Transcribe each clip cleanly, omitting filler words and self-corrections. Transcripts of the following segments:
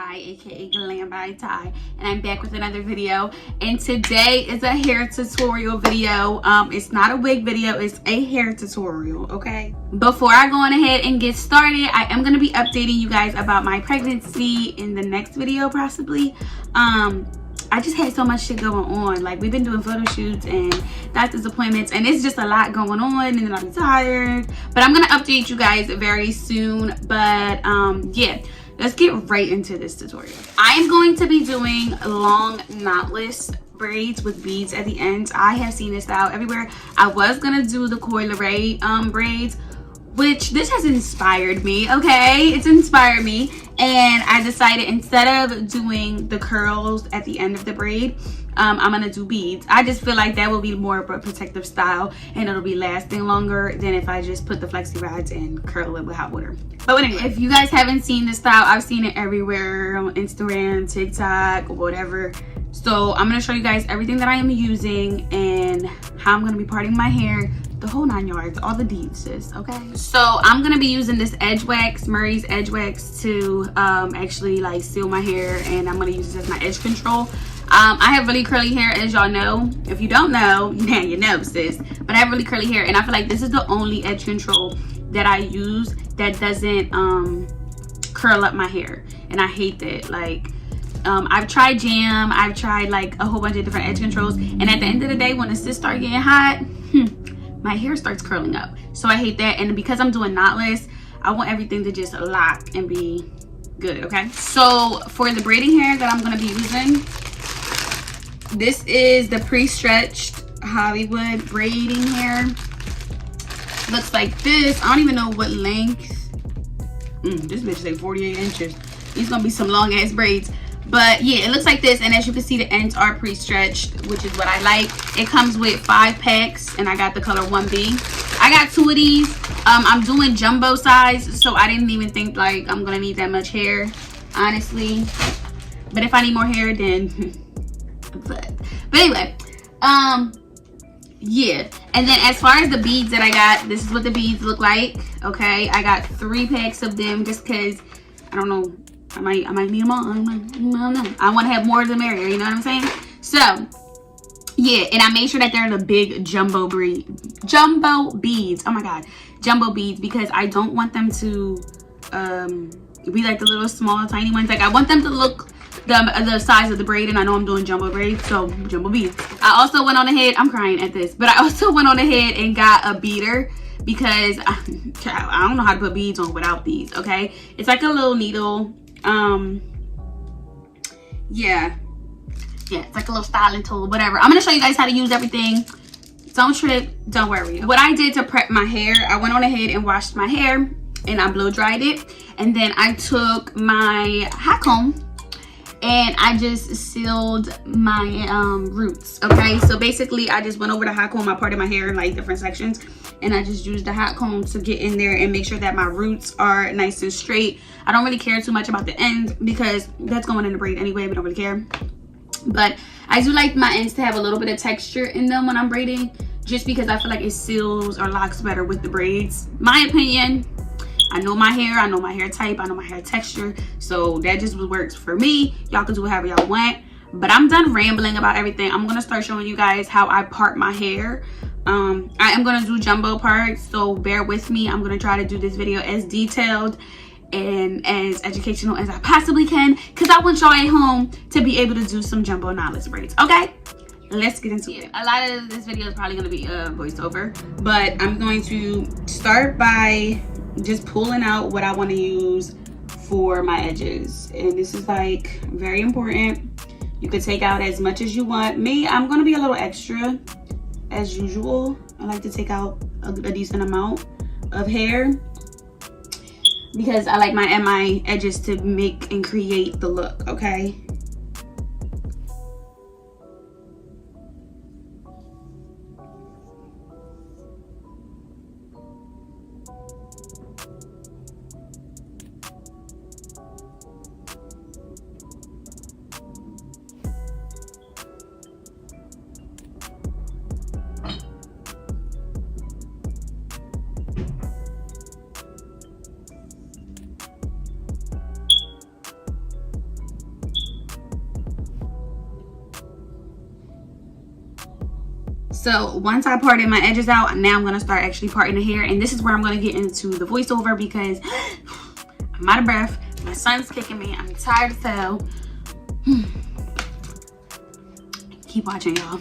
Tai, aka Glambytai, and I'm back with another video. And today is a hair tutorial video. It's not a wig video, it's a hair tutorial, okay? Before I go on ahead and get started, I am going to be updating you guys about my pregnancy in the next video possibly. I just had so much shit going on. Like, we've been doing photo shoots and doctor's appointments, and it's just a lot going on, and then I'm tired. But I'm gonna update you guys very soon. But yeah, let's get right into this tutorial. I am going to be doing long knotless braids with beads at the end. I have seen this style everywhere. I was gonna do the Leray braids, which this has inspired me, okay? It's inspired me, and I decided instead of doing the curls at the end of the braid, I'm gonna do beads. I just feel like that will be more of a protective style, and it'll be lasting longer than if I just put the flexi rods and curl it with hot water. But anyway, if you guys haven't seen this style, I've seen it everywhere on Instagram, TikTok, whatever. So I'm gonna show you guys everything that I am using and how I'm gonna be parting my hair, the whole 9 yards, all the deeds, sis, okay? So I'm gonna be using this EdgeWax, Murray's EdgeWax, to actually like seal my hair, and I'm gonna use this as my edge control. I have really curly hair, as y'all know. If you don't know, now you know, sis. But I have really curly hair, and I feel like this is the only edge control that I use that doesn't curl up my hair, and I hate that. Like, I've tried jam, I've tried like a whole bunch of different edge controls, and at the end of the day, when the sis start getting hot, my hair starts curling up. So I hate that. And because I'm doing knotless, I want everything to just lock and be good, okay? So for the braiding hair that I'm gonna be using, this is the pre-stretched Hollywood braiding hair. Looks like this. I don't even know what length. This bitch is like 48 inches. These gonna be some long ass braids. But yeah, it looks like this, and as you can see, the ends are pre-stretched, which is what I like. It comes with 5 packs, and I got the color 1B. I got 2 of these. I'm doing jumbo size, so I didn't even think like I'm gonna need that much hair, honestly. But if I need more hair, then but anyway, yeah. And then as far as the beads that I got, this is what the beads look like, okay? I got 3 packs of them just because I don't know. I might need them all. I don't know. I want to have more of the merrier, you know what I'm saying? So, yeah, and I made sure that they're the big jumbo beads. Oh my God, jumbo beads, because I don't want them to be like the little small, tiny ones. Like, I want them to look the size of the braid, and I know I'm doing jumbo braids, so jumbo beads. I also went on ahead, I'm crying at this, but I also went on ahead and got a beater because I don't know how to put beads on without these, okay? It's like a little needle. Yeah, it's like a little styling tool, whatever. I'm gonna show you guys how to use everything. Don't trip, don't worry. What I did to prep my hair, I went on ahead and washed my hair, and I blow dried it, and then I took my hot comb and I just sealed my roots, okay? So basically, I just went over the hot comb, I parted my hair in like different sections, and I just used the hot comb to get in there and make sure that my roots are nice and straight. I don't really care too much about the end because that's going in the braid anyway. We don't really care. But I do like my ends to have a little bit of texture in them when I'm braiding, just because I feel like it seals or locks better with the braids. My opinion. I know my hair, I know my hair type, I know my hair texture, so that just works for me. Y'all can do whatever y'all want. But I'm done rambling about everything. I'm gonna start showing you guys how I part my hair. I am gonna do jumbo parts, so bear with me. I'm gonna try to do this video as detailed and as educational as I possibly can, because I want y'all at home to be able to do some jumbo knotless braids, okay? Let's get into it. A lot of this video is probably gonna be a voiceover, but I'm going to start by just pulling out what I want to use for my edges, and this is like very important. You could take out as much as you want. Me, I'm gonna be a little extra as usual. I like to take out a decent amount of hair because I like my edges to make and create the look, okay? So once I parted my edges out, now I'm going to start actually parting the hair. And this is where I'm going to get into the voiceover because I'm out of breath. My son's kicking me. I'm tired as hell. Keep watching, y'all.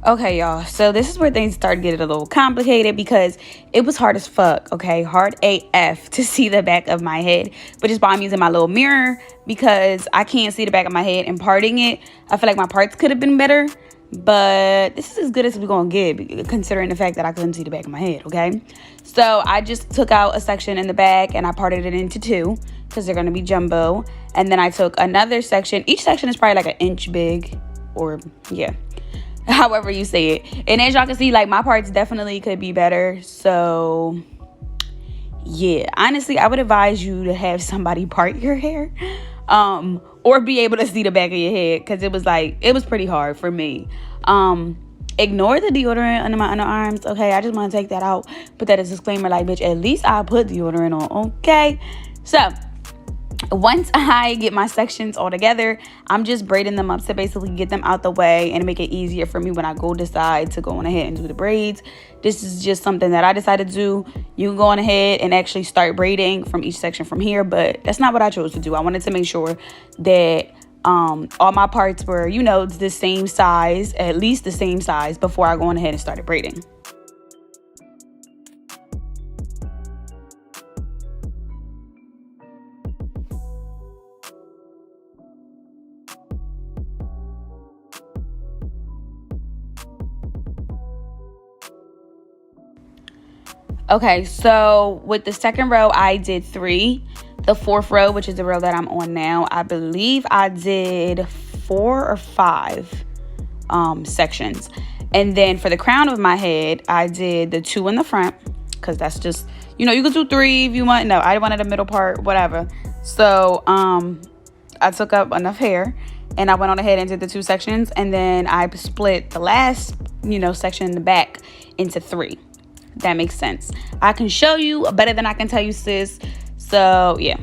Okay, y'all, so this is where things started getting a little complicated because it was hard as fuck, okay? Hard AF to see the back of my head, which is why I'm using my little mirror because I can't see the back of my head and parting it. I feel like my parts could have been better, but this is as good as we're gonna get considering the fact that I couldn't see the back of my head, okay? So I just took out a section in the back and I parted it into two because they're gonna be jumbo. And then I took another section. Each section is probably like an inch big, or yeah, however you say it. And as y'all can see, like, my parts definitely could be better. So yeah, honestly, I would advise you to have somebody part your hair, or be able to see the back of your head, because it was pretty hard for me. Ignore the deodorant under my underarms, okay? I just want to take that out, put that as a disclaimer, like, bitch, at least I put deodorant on, okay? So once I get my sections all together, I'm just braiding them up to basically get them out the way and make it easier for me when I go decide to go on ahead and do the braids. This is just something that I decided to do. You can go on ahead and actually start braiding from each section from here, but that's not what I chose to do. I wanted to make sure that all my parts were, you know, the same size, at least the same size, before I go on ahead and started braiding. Okay, so with the second row, I did 3. The fourth row, which is the row that I'm on now, I believe I did 4 or 5 sections. And then for the crown of my head, I did the 2 in the front, because that's just, you know, you could do 3 if you want. No, I wanted a middle part, whatever. So I took up enough hair and I went on ahead and did the 2 sections, and then I split the last, you know, section in the back into 3. That makes sense. I can show you better than I can tell you, sis. So yeah.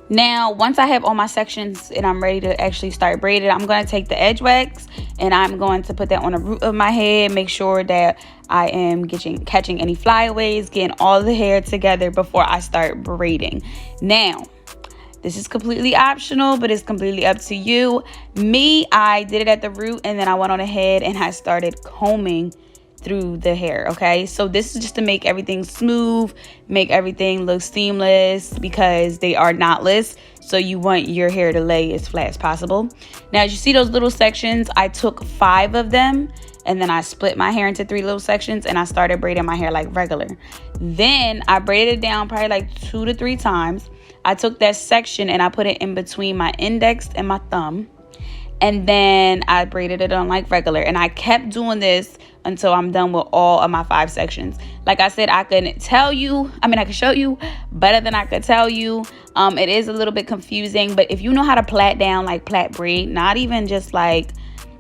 Now, once I have all my sections and I'm ready to actually start braiding, I'm going to take the EdgeWax and I'm going to put that on the root of my head. Make sure that I am catching any flyaways, getting all the hair together before I start braiding. Now, this is completely optional, but it's completely up to you. Me, I did it at the root and then I went on ahead and I started combing through the hair. Okay, so this is just to make everything smooth, make everything look seamless, because they are knotless, so you want your hair to lay as flat as possible. Now, as you see those little sections, I took 5 of them and then I split my hair into 3 little sections and I started braiding my hair like regular. Then I braided it down probably like 2 to 3 times. I took that section and I put it in between my index and my thumb, and then I braided it on like regular, and I kept doing this until I'm done with all of my 5 sections. Like I said, I couldn't tell you, I mean, I could show you better than I could tell you. It is a little bit confusing, but if you know how to plait down, like plait braid, not even just like,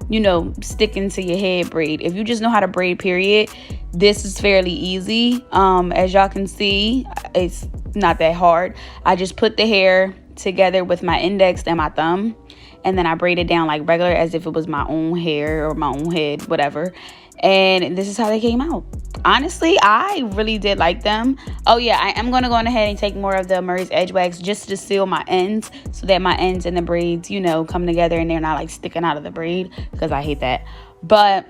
you know, stick into your head braid. If you just know how to braid, period, this is fairly easy. As y'all can see, it's not that hard. I just put the hair together with my index and my thumb, and then I braided down like regular, as if it was my own hair or my own head, whatever. And this is how they came out. Honestly, I really did like them. Oh yeah, I am going to go on ahead and take more of the Murray's EdgeWax just to seal my ends, so that my ends and the braids, you know, come together and they're not like sticking out of the braid, because I hate that. But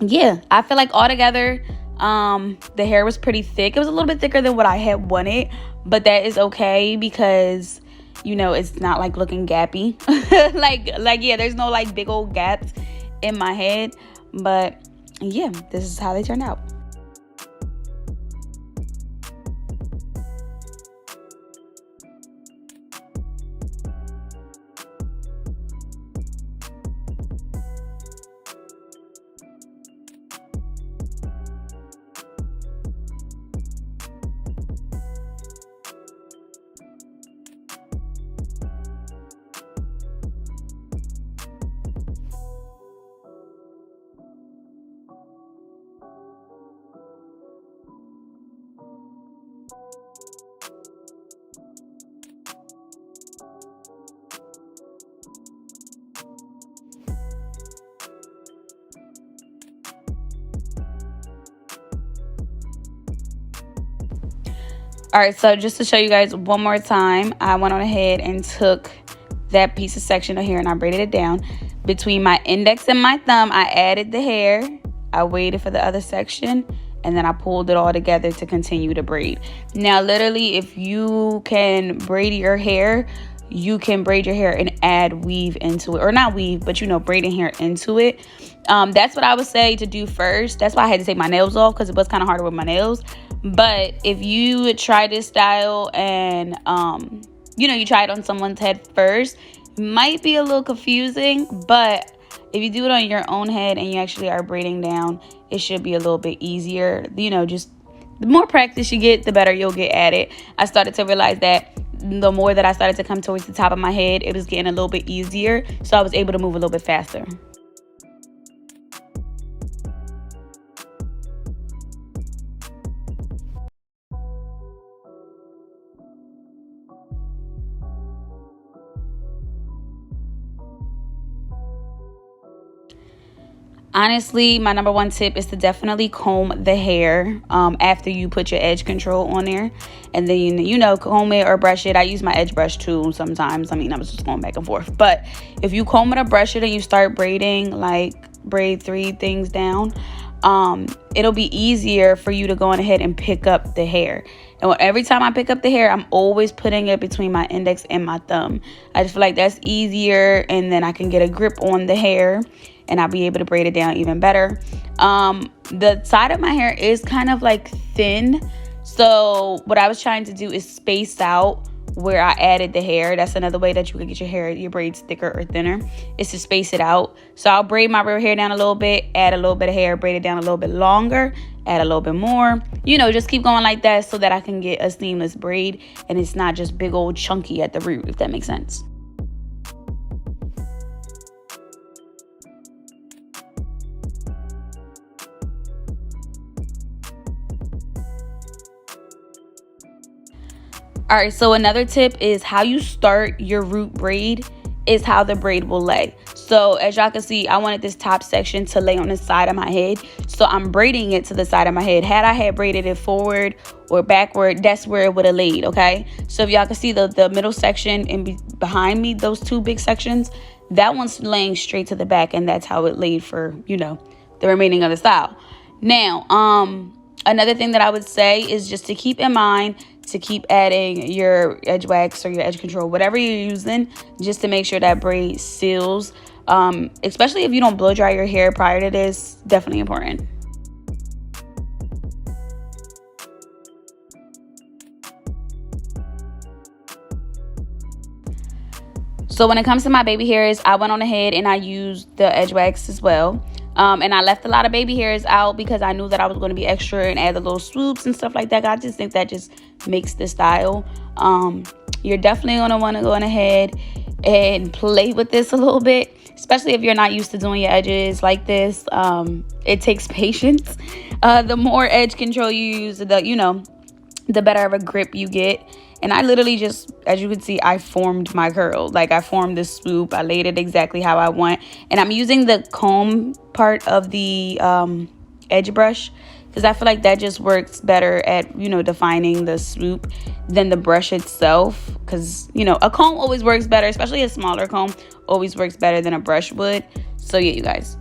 yeah, I feel like altogether, the hair was pretty thick. It was a little bit thicker than what I had wanted, but that is okay, because, you know, it's not like looking gappy. like yeah, there's no like big old gaps in my head. But yeah, this is how they turned out. All right, so just to show you guys one more time, I went on ahead and took that piece of section of hair and I braided it down. Between my index and my thumb, I added the hair. I waited for the other section, and then I pulled it all together to continue to braid. Now, literally, if you can braid your hair, you can braid your hair and add weave into it. Or not weave, but, you know, braiding hair into it. That's what I would say to do first. That's why I had to take my nails off, because it was kind of harder with my nails. But if you try this style and, you know, you try it on someone's head first, it might be a little confusing. But if you do it on your own head and you actually are braiding down, it should be a little bit easier. You know, just the more practice you get, the better you'll get at it. I started to realize that the more that I started to come towards the top of my head, it was getting a little bit easier. So I was able to move a little bit faster. Honestly, my number one tip is to definitely comb the hair after you put your edge control on there. And then, you know, comb it or brush it. I use my edge brush too sometimes. I mean, I was just going back and forth. But if you comb it or brush it and you start braiding, like braid 3 things down, it'll be easier for you to go on ahead and pick up the hair. And every time I pick up the hair, I'm always putting it between my index and my thumb. I just feel like that's easier, and then I can get a grip on the hair and I'll be able to braid it down even better. The side of my hair is kind of like thin, so what I was trying to do is space out where I added the hair. That's another way that you can get your braids thicker or thinner, is to space it out. So I'll braid my real hair down a little bit, add a little bit of hair, braid it down a little bit longer, add a little bit more. You know, just keep going like that so that I can get a seamless braid and it's not just big old chunky at the root, if that makes sense. All right, so another tip is how you start your root braid is how the braid will lay. So as y'all can see, I wanted this top section to lay on the side of my head. So I'm braiding it to the side of my head. Had I had braided it forward or backward, that's where it would have laid, okay? So if y'all can see the middle section and behind me, those 2 big sections, that one's laying straight to the back, and that's how it laid for, you know, the remaining of the style. Now, another thing that I would say is just to keep in mind to keep adding your EdgeWax or your edge control, whatever you're using, just to make sure that braid seals. Especially if you don't blow dry your hair prior to this, definitely important. So when it comes to my baby hairs, I went on ahead and I used the EdgeWax as well. And I left a lot of baby hairs out because I knew that I was going to be extra and add the little swoops and stuff like that. I just think that just makes the style. You're definitely going to want to go on ahead and play with this a little bit, especially if you're not used to doing your edges like this. It takes patience. The more edge control you use, the better of a grip you get. And I literally just, as you can see, I formed my curl. Like, I formed this swoop. I laid it exactly how I want. And I'm using the comb part of the edge brush because I feel like that just works better at, defining the swoop than the brush itself. Because, a comb always works better, especially a smaller comb always works better than a brush would. So, yeah, you guys.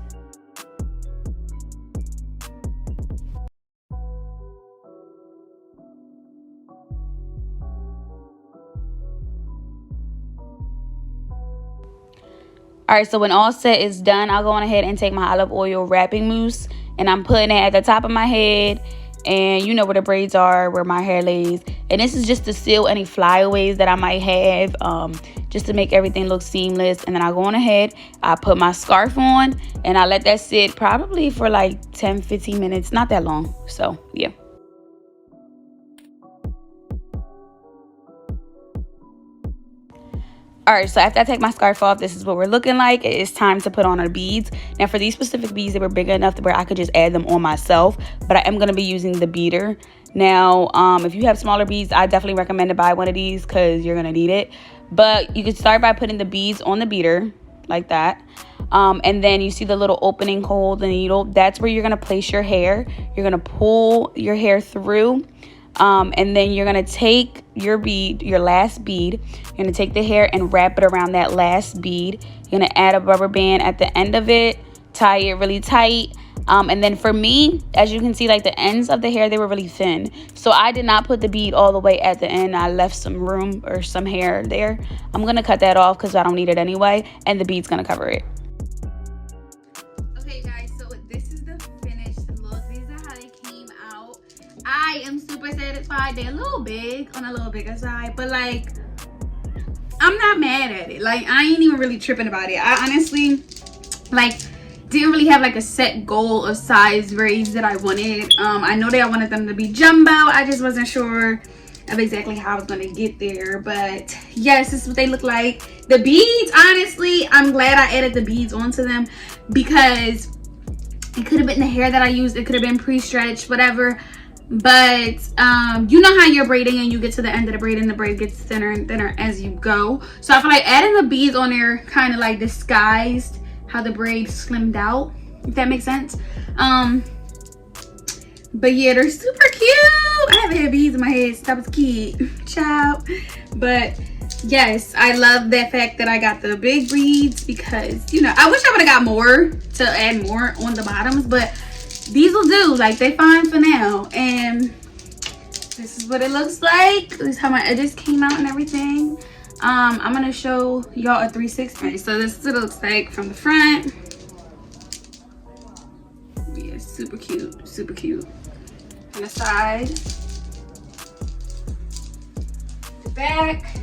All right, so when all set is done, I'll go on ahead and take my olive oil wrapping mousse, and I'm putting it at the top of my head, and you know where the braids are, where my hair lays. And this is just to seal any flyaways that I might have, just to make everything look seamless. And then I go on ahead, I put my scarf on, and I let that sit probably for like 10-15 minutes, not that long. So yeah. All right, so after I take my scarf off, this is what we're looking like. It's time to put on our beads. Now, for these specific beads, they were big enough to where I could just add them on myself, but I am going to be using the beater. Now, if you have smaller beads, I definitely recommend to buy one of these because you're going to need it. But you can start by putting the beads on the beater like that. And then you see the little opening hole, the needle. That's where you're going to place your hair. You're going to pull your hair through. And then you're gonna take your bead, your last bead, you're gonna take the hair and wrap it around that last bead. You're gonna add a rubber band at the end of it, tie it really tight. And then for me, as you can see, like the ends of the hair, they were really thin, so I did not put the bead all the way at the end. I left some room or some hair there. I'm gonna cut that off because I don't need it anyway, and the bead's gonna cover it. Okay guys, so this is the finished look. These are how they came out. I am super satisfied. They're a little big, on a little bigger side, but like I'm not mad at it. Like I ain't even really tripping about it. I honestly like didn't really have like a set goal of size braids that I wanted. I know that I wanted them to be jumbo. I just wasn't sure of exactly how I was gonna get there, but yes, this is what they look like. The beads, honestly, I'm glad I added the beads onto them because it could have been the hair that I used, it could have been pre-stretched, whatever. But you know how you're braiding and you get to the end of the braid and the braid gets thinner and thinner as you go. So I feel like adding the beads on there kind of like disguised how the braid slimmed out, if that makes sense. But yeah, they're super cute. I haven't had beads in my head since I was a kid, child. But yes, I love the fact that I got the big beads because, you know, I wish I would have got more to add more on the bottoms, but these will do. Like, they fine for now. And this is what it looks like. This is how my edges came out and everything. I'm gonna show y'all a 360. Right, so this is what it looks like from the front. Yeah, super cute, super cute. On the side, the back,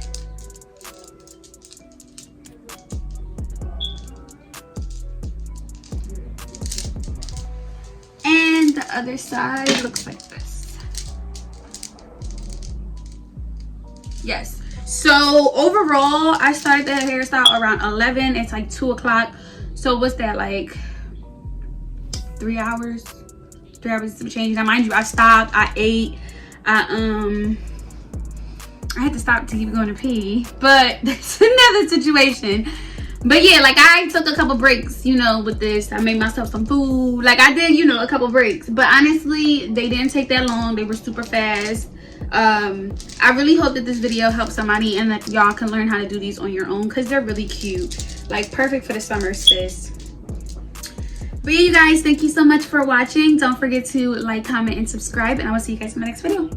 and the other side looks like this. Yes. So overall, I started the hairstyle around 11. It's like 2 o'clock. So what's that, like 3 hours? 3 hours to change. Now mind you, I stopped, I ate, I had to stop to keep going to pee, but that's another situation. But yeah, like I took a couple breaks, you know, with this. I made myself some food. Like I did, you know, a couple breaks. But honestly, they didn't take that long. They were super fast. I really hope that this video helps somebody and that y'all can learn how to do these on your own because they're really cute. Like perfect for the summer, sis. But yeah, you guys, thank you so much for watching. Don't forget to like, comment, and subscribe, and I will see you guys in my next video.